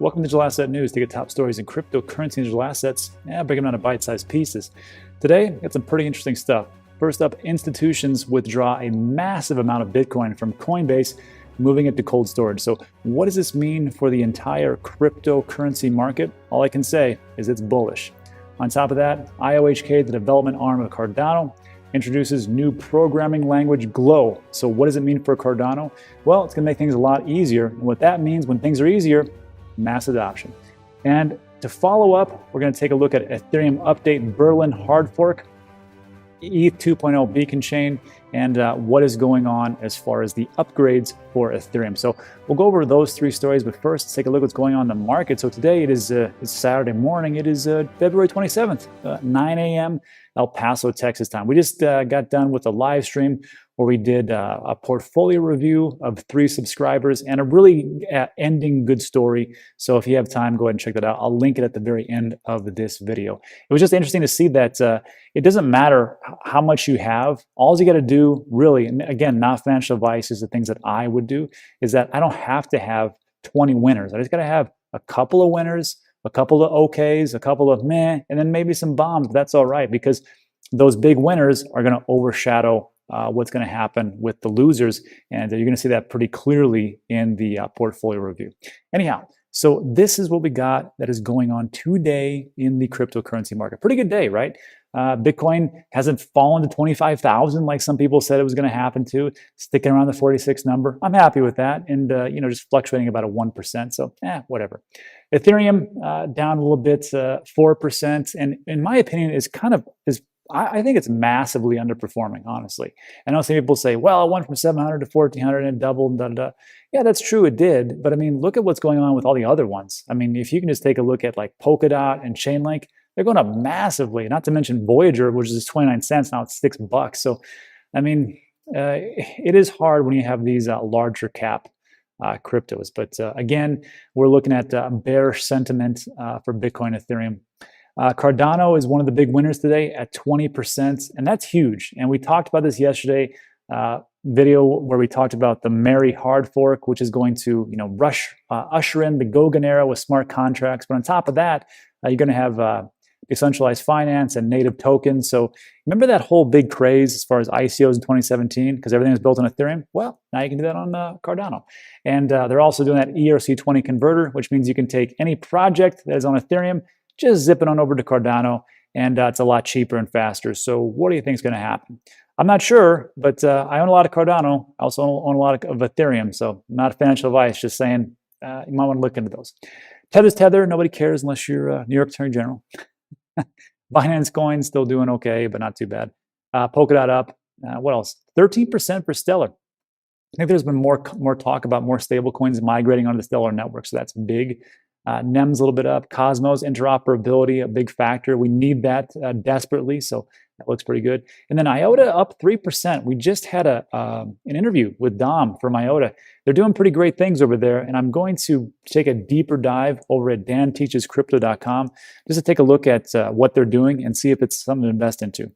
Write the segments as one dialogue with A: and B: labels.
A: Welcome to Digital Asset News to get top stories in cryptocurrency and digital assets and break them down into bite-sized pieces. Today, got some pretty interesting stuff. First up, institutions withdraw a massive amount of Bitcoin from Coinbase, moving it to cold storage. So what does this mean for the entire cryptocurrency market? All I can say is it's bullish. On top of that, IOHK, the development arm of Cardano, introduces new programming language Glow. So what does it mean for Cardano? Well, it's gonna make things a lot easier. And what that means when things are easier, mass adoption. And to follow up, we're gonna take a look at Ethereum update Berlin hard fork, ETH 2.0 beacon chain, and what is going on as far as the upgrades for Ethereum. So we'll go over those three stories, but first, let's take a look at what's going on in the market. So today it's Saturday morning. It is February 27th, 9 a.m. El Paso, Texas time. We just got done with a live stream where we did a portfolio review of 3 subscribers and a really ending good story. So if you have time, go ahead and check that out. I'll link it at the very end of this video. It was just interesting to see that it doesn't matter how much you have. All you got to do, really, and again, not financial advice, is the things that I would do, is that I don't have to have 20 winners. I just got to have a couple of winners, a couple of okays, a couple of meh, and then maybe some bombs. That's all right, because those big winners are going to overshadow what's going to happen with the losers, and you're going to see that pretty clearly in the portfolio review. Anyhow, so this is what we got that is going on today in the cryptocurrency market. Pretty good day, right? Bitcoin hasn't fallen to 25,000 like some people said it was going to happen to, sticking around the 46 number. I'm happy with that, and just fluctuating about a 1%. So whatever. Ethereum down a little bit, 4%, and in my opinion I think it's massively underperforming, honestly. I know some people say, well, it went from 700 to 1400 and it doubled, da, da, da. Yeah, that's true, it did. But I mean, look at what's going on with all the other ones. I mean, if you can just take a look at like Polkadot and Chainlink, they're going up massively, not to mention Voyager, which is 29 cents, now it's $6. So, I mean, it is hard when you have these larger cap cryptos. But again, we're looking at bearish sentiment for Bitcoin, Ethereum. Cardano is one of the big winners today at 20%, and that's huge. And we talked about this yesterday, video where we talked about the Mary hard fork, which is going to usher in the Goguen era with smart contracts. But on top of that, you're going to have decentralized finance and native tokens. So remember that whole big craze as far as ICOs in 2017, because everything was built on Ethereum? Well, now you can do that on Cardano. And they're also doing that ERC20 converter, which means you can take any project that is on Ethereum, just zip it on over to Cardano, and it's a lot cheaper and faster. So what do you think is going to happen? I'm not sure, but I own a lot of Cardano. I also own a lot of Ethereum, so not financial advice, just saying you might want to look into those. Tether's Tether, nobody cares unless you're New York Attorney General. Binance Coin still doing okay, but not too bad. Polkadot up. What else? 13% for Stellar. I think there's been more talk about more stable coins migrating onto the Stellar network, so that's big. NEM's a little bit up. Cosmos, interoperability, a big factor. We need that desperately, so that looks pretty good. And then IOTA up 3%. We just had an interview with Dom from IOTA. They're doing pretty great things over there, and I'm going to take a deeper dive over at danteachescrypto.com just to take a look at what they're doing and see if it's something to invest into.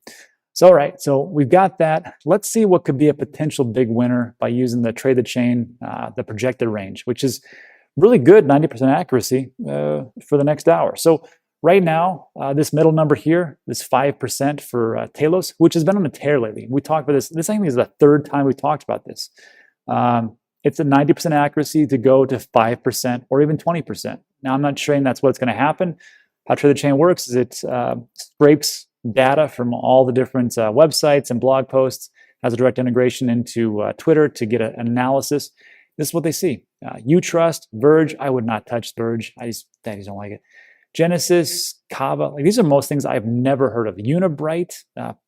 A: So, all right, so we've got that. Let's see what could be a potential big winner by using the trade the chain, the projected range, which is really good, 90% accuracy for the next hour. So right now, this middle number here, this 5% for Talos, which has been on a tear lately. We talked about this. This I think is the third time we talked about this. It's a 90% accuracy to go to 5% or even 20%. Now, I'm not saying that's what's going to happen. How Trade the Chain works is it scrapes data from all the different websites and blog posts, has a direct integration into Twitter to get an analysis. This is what they see. Utrust, Verge. I would not touch Verge. I just don't like it. Genesis, Kava. These are most things I've never heard of. Unibright,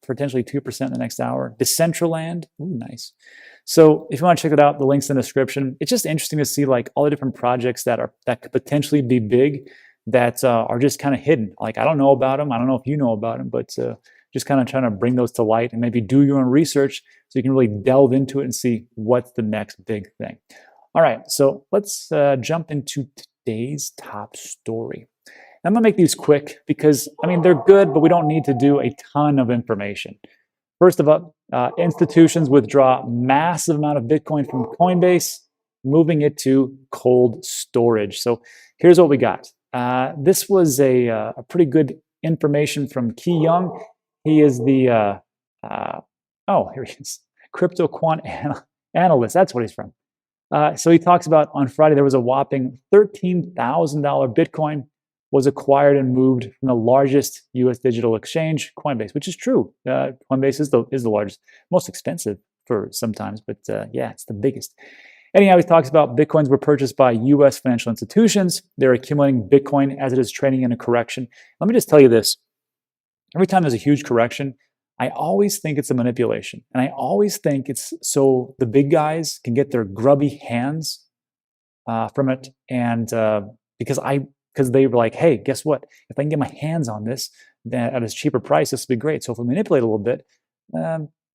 A: potentially 2% in the next hour. Decentraland. Ooh, nice. So if you want to check it out, the link's in the description. It's just interesting to see like all the different projects that could potentially be big that are just kind of hidden. Like I don't know about them. I don't know if you know about them, but just kind of trying to bring those to light and maybe do your own research so you can really delve into it and see what's the next big thing. All right, so let's jump into today's top story. I'm gonna make these quick because, I mean, they're good, but we don't need to do a ton of information. First of all, institutions withdraw massive amount of Bitcoin from Coinbase, moving it to cold storage. So here's what we got. This was a pretty good information from Key Young. He is the, here he is, crypto quant analyst. That's what he's from. So he talks about on Friday, there was a whopping $13,000 Bitcoin was acquired and moved from the largest U.S. digital exchange, Coinbase, which is true. Coinbase is the largest, most expensive for sometimes, but yeah, it's the biggest. Anyhow, he talks about Bitcoins were purchased by U.S. financial institutions. They're accumulating Bitcoin as it is trading in a correction. Let me just tell you this. Every time there's a huge correction, I always think it's a manipulation. And I always think it's so the big guys can get their grubby hands from it. And because they were like, hey, guess what? If I can get my hands on this at a cheaper price, this will be great. So if we manipulate a little bit,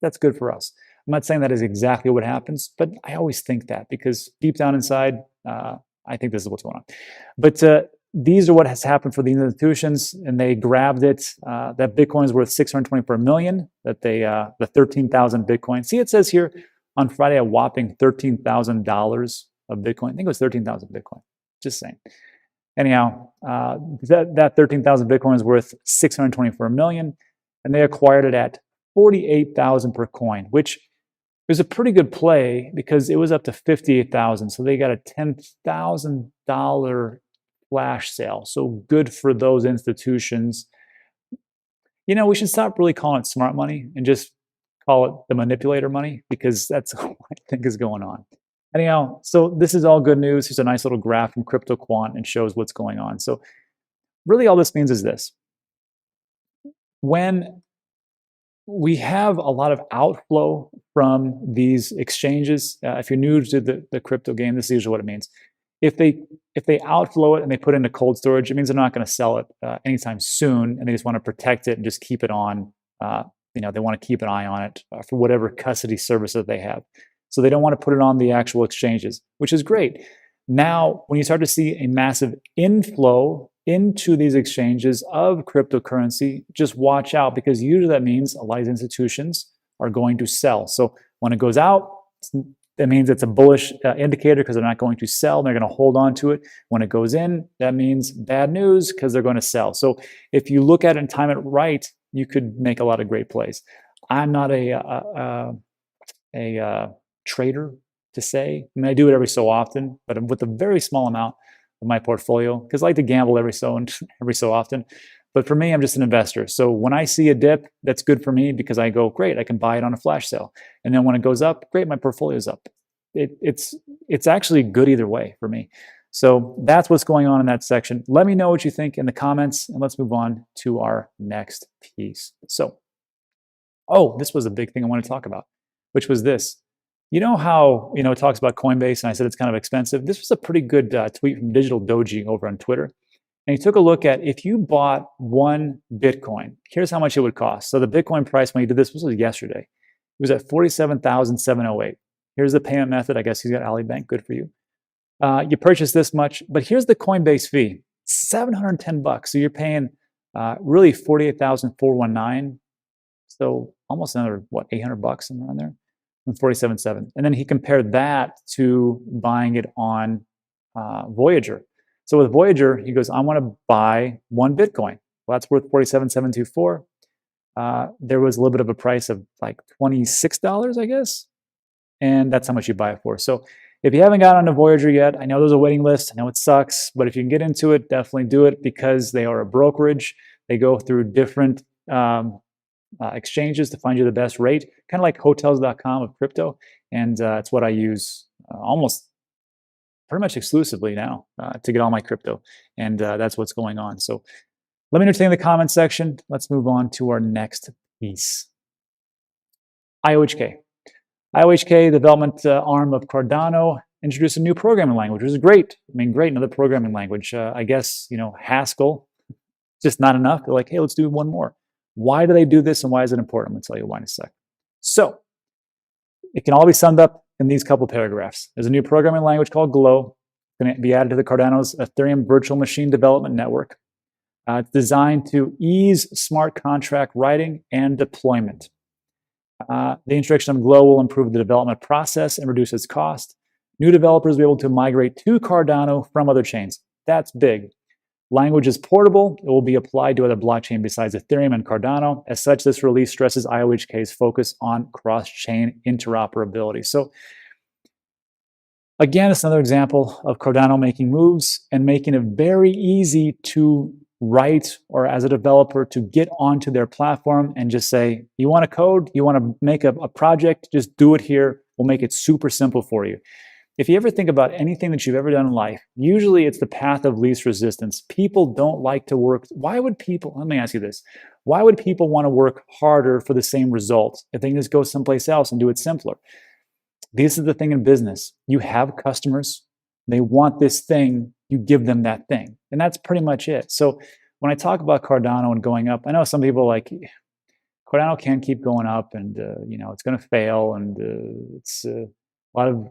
A: that's good for us. I'm not saying that is exactly what happens, but I always think that because deep down inside, I think this is what's going on. But these are what has happened for the institutions, and they grabbed it. That Bitcoin is worth $624 million. That the 13,000 Bitcoin. See, it says here on Friday a whopping $13,000 of Bitcoin. I think it was 13,000 Bitcoin. Just saying. Anyhow, that 13,000 Bitcoin is worth $624 million, and they acquired it at 48,000 per coin, which was a pretty good play because it was up to 58,000. So they got a $10,000 flash sale. So good for those institutions. You know, we should stop really calling it smart money and just call it the manipulator money, because that's what I think is going on. Anyhow, so this is all good news. Here's a nice little graph from Crypto Quant and shows what's going on. So really all this means is this. When we have a lot of outflow from these exchanges, if you're new to the crypto game, this is usually what it means. If they outflow it and they put it into cold storage, it means they're not going to sell it anytime soon, and they just want to protect it and just keep it on. They want to keep an eye on it for whatever custody service that they have. So they don't want to put it on the actual exchanges, which is great. Now, when you start to see a massive inflow into these exchanges of cryptocurrency, just watch out, because usually that means a lot of institutions are going to sell. So when it goes out, that means it's a bullish indicator because they're not going to sell. They're going to hold on to it. When it goes in, that means bad news because they're going to sell. So if you look at it and time it right, you could make a lot of great plays. I'm not a trader to say. I mean, I do it every so often, but with a very small amount of my portfolio, because I like to gamble every so often. But for me, I'm just an investor. So when I see a dip, that's good for me because I go, great, I can buy it on a flash sale. And then when it goes up, great, my portfolio's up. It's actually good either way for me. So that's what's going on in that section. Let me know what you think in the comments, and let's move on to our next piece. So, this was a big thing I want to talk about, which was this. You know how, it talks about Coinbase, and I said it's kind of expensive. This was a pretty good tweet from Digital Doji over on Twitter. And he took a look at if you bought one Bitcoin, here's how much it would cost. So the Bitcoin price when he did this was yesterday. It was at $47,708. Here's the payment method. I guess he's got Ali Bank. Good for you. You purchase this much, but here's the Coinbase fee, $710. So you're paying really $48,419. So almost another, $800 somewhere on there, and $47,700. And then he compared that to buying it on Voyager. So with Voyager, he goes, I want to buy one Bitcoin. Well, that's worth $47,724. There was a little bit of a price of like $26, I guess. And that's how much you buy it for. So if you haven't got onto Voyager yet, I know there's a waiting list. I know it sucks, but if you can get into it, definitely do it, because they are a brokerage. They go through different exchanges to find you the best rate, kind of like hotels.com of crypto. And it's what I use almost pretty much exclusively now to get all my crypto. And that's what's going on. So let me know what you think in the comment section. Let's move on to our next piece. IOHK. IOHK, the development arm of Cardano, introduced a new programming language, which is great. I mean, great, another programming language. I guess, Haskell, just not enough. They're like, hey, let's do one more. Why do they do this, and why is it important? I'm going to tell you why in a sec. So it can all be summed up in these couple paragraphs. There's a new programming language called Glow. It's going to be added to the Cardano's Ethereum virtual machine development network. It's designed to ease smart contract writing and deployment. The introduction of Glow will improve the development process and reduce its cost. New developers will be able to migrate to Cardano from other chains. That's big. Language is portable. It will be applied to other blockchain besides Ethereum and Cardano. As such, this release stresses IOHK's focus on cross-chain interoperability. So again, it's another example of Cardano making moves and making it very easy to write, or as a developer, to get onto their platform and just say, you want to code, you want to make a project, just do it here. We'll make it super simple for you. If you ever think about anything that you've ever done in life, usually it's the path of least resistance. People don't like to work. Why would people, let me ask you this, why would people want to work harder for the same results if they can just go someplace else and do it simpler? This is the thing in business. You have customers, they want this thing, you give them that thing. And that's pretty much it. So when I talk about Cardano and going up, I know some people are like, Cardano can't keep going up and, it's going to fail. And it's a lot of,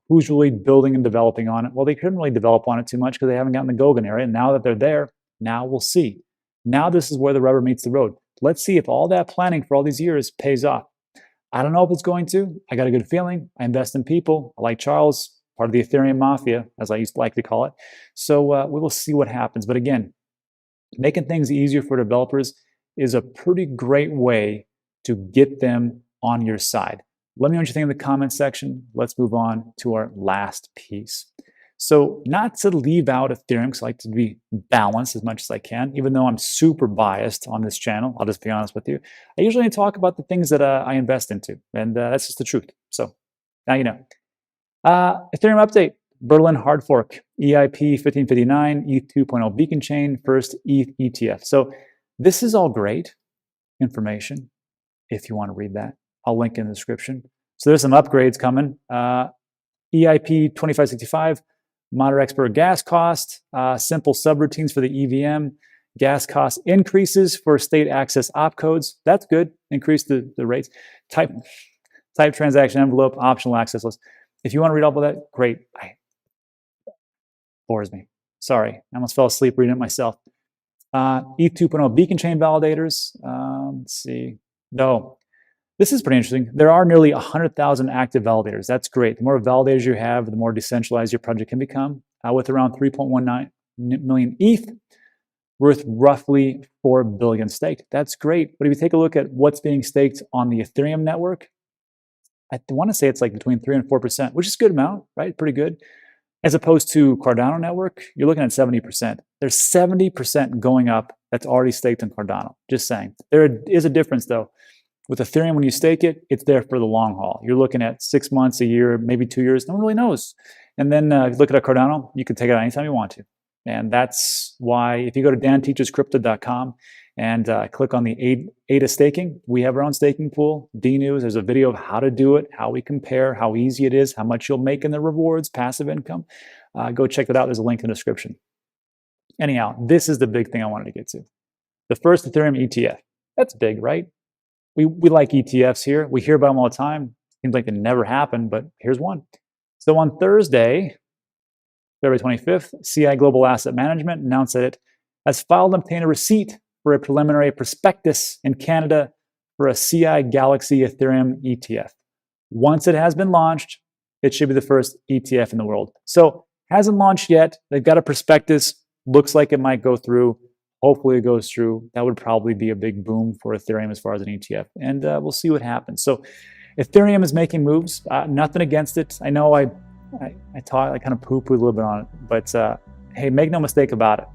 A: who's really building and developing on it? Well, they couldn't really develop on it too much because they haven't gotten the Gogan area. And now that they're there, now we'll see. Now this is where the rubber meets the road. Let's see if all that planning for all these years pays off. I don't know if it's going to. I got a good feeling. I invest in people. I like Charles, part of the Ethereum mafia, as I used to like to call it. So we will see what happens. But again, making things easier for developers is a pretty great way to get them on your side. Let me know what you think in the comments section. Let's move on to our last piece. So not to leave out Ethereum, because I like to be balanced as much as I can, even though I'm super biased on this channel. I'll just be honest with you. I usually talk about the things that I invest into, and that's just the truth. So now you know. Ethereum update, Berlin hard fork, EIP 1559, ETH 2.0 beacon chain, first ETH ETF. So this is all great information if you want to read that. I'll link in the description. So there's some upgrades coming. EIP 2565, monitor expert gas cost, simple subroutines for the EVM, gas cost increases for state access opcodes. That's good. Increase the rates. Type transaction envelope, optional access list. If you want to read all of that, great. Bores me. Sorry, I almost fell asleep reading it myself. ETH 2.0 beacon chain validators. Let's see. No. This is pretty interesting. There are nearly 100,000 active validators. That's great. The more validators you have, the more decentralized your project can become. With around 3.19 million ETH, worth roughly 4 billion staked. That's great. But if you take a look at what's being staked on the Ethereum network, I want to say it's like between 3 and 4%, which is a good amount, right? Pretty good. As opposed to Cardano network, you're looking at 70%. There's 70% going up that's already staked in Cardano. Just saying. There is a difference though. With Ethereum, when you stake it, it's there for the long haul. You're looking at 6 months, a year, maybe 2 years. No one really knows. And then if you look at Cardano, you can take it out anytime you want to. And that's why if you go to danteachescrypto.com and click on the ADA staking, we have our own staking pool, D-News. There's a video of how to do it, how we compare, how easy it is, how much you'll make in the rewards, passive income. Go check that out. There's a link in the description. Anyhow, this is the big thing I wanted to get to. The first Ethereum ETF. That's big, right? We like ETFs here. We hear about them all the time. Seems like they never happen, but here's one. So on Thursday, February 25th, CI Global Asset Management announced that it has filed and obtained a receipt for a preliminary prospectus in Canada for a CI Galaxy Ethereum ETF. Once it has been launched, it should be the first ETF in the world. So hasn't launched yet. They've got a prospectus. Looks like it might go through. Hopefully it goes through. That would probably be a big boom for Ethereum as far as an ETF. And we'll see what happens. So Ethereum is making moves. Nothing against it. I know I kind of poo-poo a little bit on it. But hey, make no mistake about it.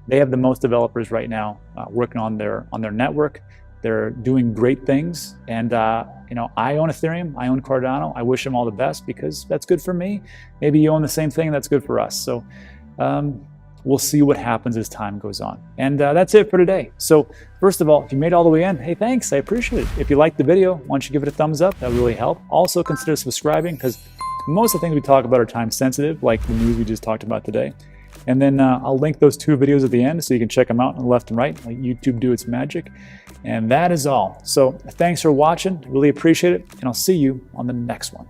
A: They have the most developers right now working on their network. They're doing great things. And I own Ethereum. I own Cardano. I wish them all the best because that's good for me. Maybe you own the same thing. That's good for us. So we'll see what happens as time goes on. And that's it for today. So first of all, if you made it all the way in, hey, thanks. I appreciate it. If you liked the video, why don't you give it a thumbs up? That would really help. Also consider subscribing because most of the things we talk about are time sensitive, like the news we just talked about today. And then I'll link those 2 videos at the end so you can check them out on the left and right, like YouTube do its magic. And that is all. So thanks for watching. Really appreciate it. And I'll see you on the next one.